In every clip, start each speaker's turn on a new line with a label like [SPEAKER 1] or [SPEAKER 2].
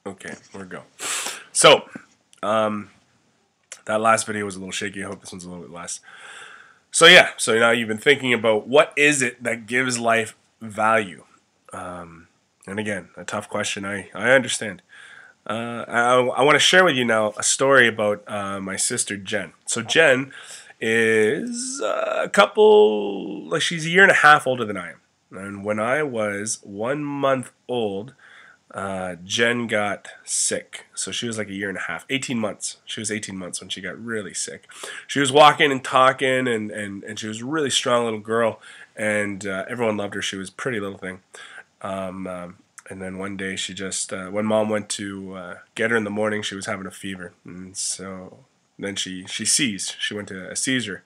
[SPEAKER 1] Okay, we're go. So, that last video was a little shaky. I hope this one's a little bit less. So yeah, so now you've been thinking about what is it that gives life value. And again, a tough question. I understand. I want to share with you now a story about my sister Jen. So Jen is a couple, like she's a year and a half older than I am. And when I was 1 month old, Jen got sick. So she was like a year and a half, 18 months. She was 18 months when she got really sick. She was walking and talking, and she was a really strong little girl, and everyone loved her. She was a pretty little thing. And then one day she just, when mom went to get her in the morning, she was having a fever. And so then she seized. She went to a seizure,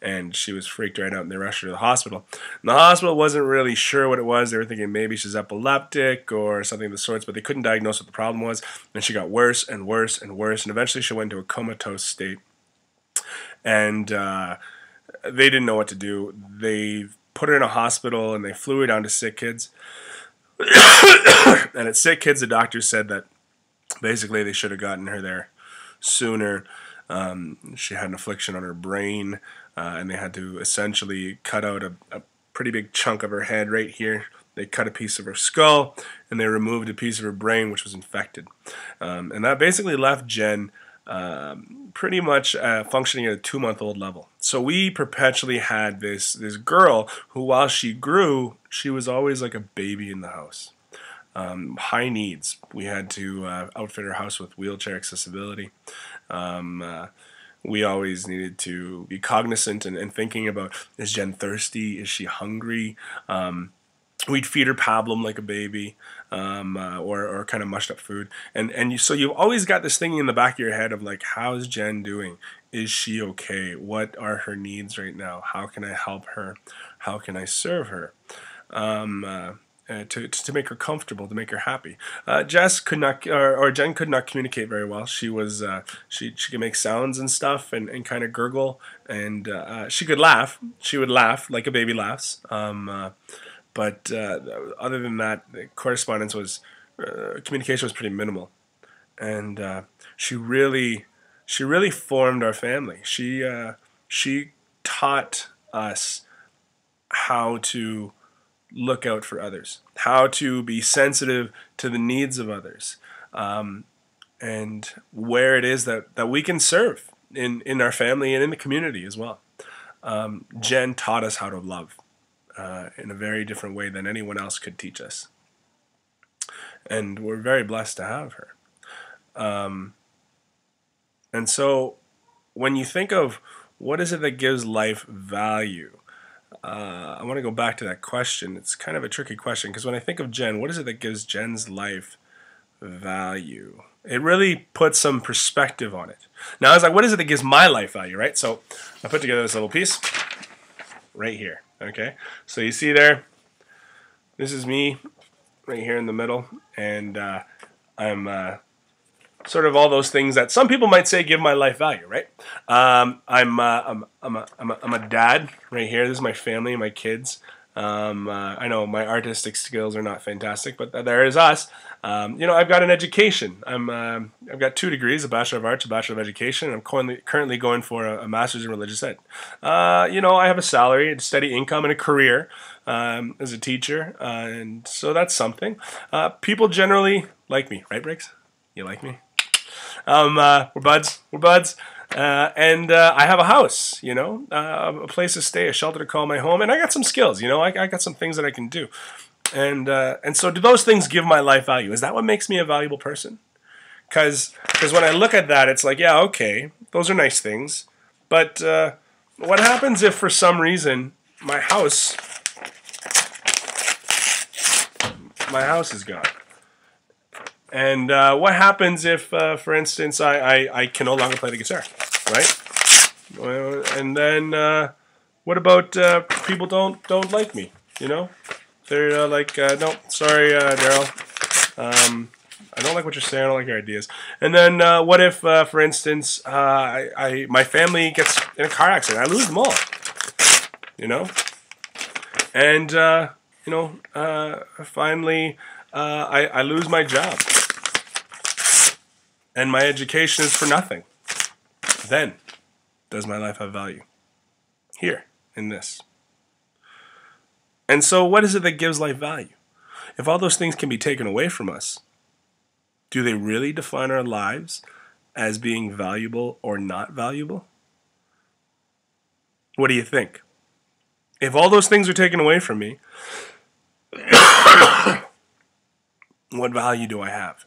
[SPEAKER 1] and she was freaked right out, and they rushed her to the hospital. And the hospital wasn't really sure what it was. They were thinking maybe she's epileptic or something of the sorts, but they couldn't diagnose what the problem was. And she got worse and worse and worse, and eventually she went into a comatose state. And they didn't know what to do. They put her in a hospital, and they flew her down to Sick Kids. And at Sick Kids, the doctors said that basically they should have gotten her there sooner. She had an affliction on her brain, and they had to essentially cut out a pretty big chunk of her head right here. They cut a piece of her skull, and they removed a piece of her brain, which was infected. And that basically left Jen pretty much functioning at a 2-month-old level. So we perpetually had this girl who, while she grew, she was always like a baby in the house. High needs. We had to outfit her house with wheelchair accessibility. We always needed to be cognizant and thinking about, is Jen thirsty? Is she hungry? We'd feed her pablum like a baby, or kind of mushed up food. So you've always got this thing in the back of your head of like, how's Jen doing? Is she okay? What are her needs right now? How can I help her? How can I serve her? To make her comfortable, to make her happy. Jess could not, or Jen could not communicate very well. She was, she could make sounds and stuff, and kind of gurgle, and she could laugh. She would laugh like a baby laughs. But other than that, the correspondence was, communication was pretty minimal, and she really formed our family. She taught us how to look out for others, how to be sensitive to the needs of others, and where it is that we can serve in our family and in the community as well. Jen taught us how to love in a very different way than anyone else could teach us. And we're very blessed to have her. And so when you think of what is it that gives life value, I want to go back to that question. It's kind of a tricky question, because when I think of Jen, what is it that gives Jen's life value? It really puts some perspective on it. Now, I was like, what is it that gives my life value, right? So I put together this little piece right here, okay? So you see there, this is me right here in the middle, and I'm sort of all those things that some people might say give my life value, right? I'm a dad right here. This is my family, my kids. I know my artistic skills are not fantastic, but there is us. I've got an education. I've got 2 degrees, a Bachelor of Arts, a Bachelor of Education, and I'm currently going for a Master's in Religious Ed. I have a salary, a steady income, and a career as a teacher, and so that's something. People generally like me, right, Briggs? You like me? We're buds. And I have a house, a place to stay, a shelter to call my home, and I got some skills, I got some things that I can do. And so do those things give my life value? Is that what makes me a valuable person? Because when I look at that, it's like, yeah, okay, those are nice things, but what happens if for some reason my house is gone? And what happens if, for instance, I can no longer play the guitar, right? And then what about people don't like me? They're like, no, sorry, Daryl. I don't like what you're saying. I don't like your ideas. And then what if, for instance, my family gets in a car accident? I lose them all. And finally, I lose my job. and my education is for nothing, then does my life have value? Here, in this. And so what is it that gives life value? If all those things can be taken away from us, do they really define our lives as being valuable or not valuable? What do you think? If all those things are taken away from me, what value do I have?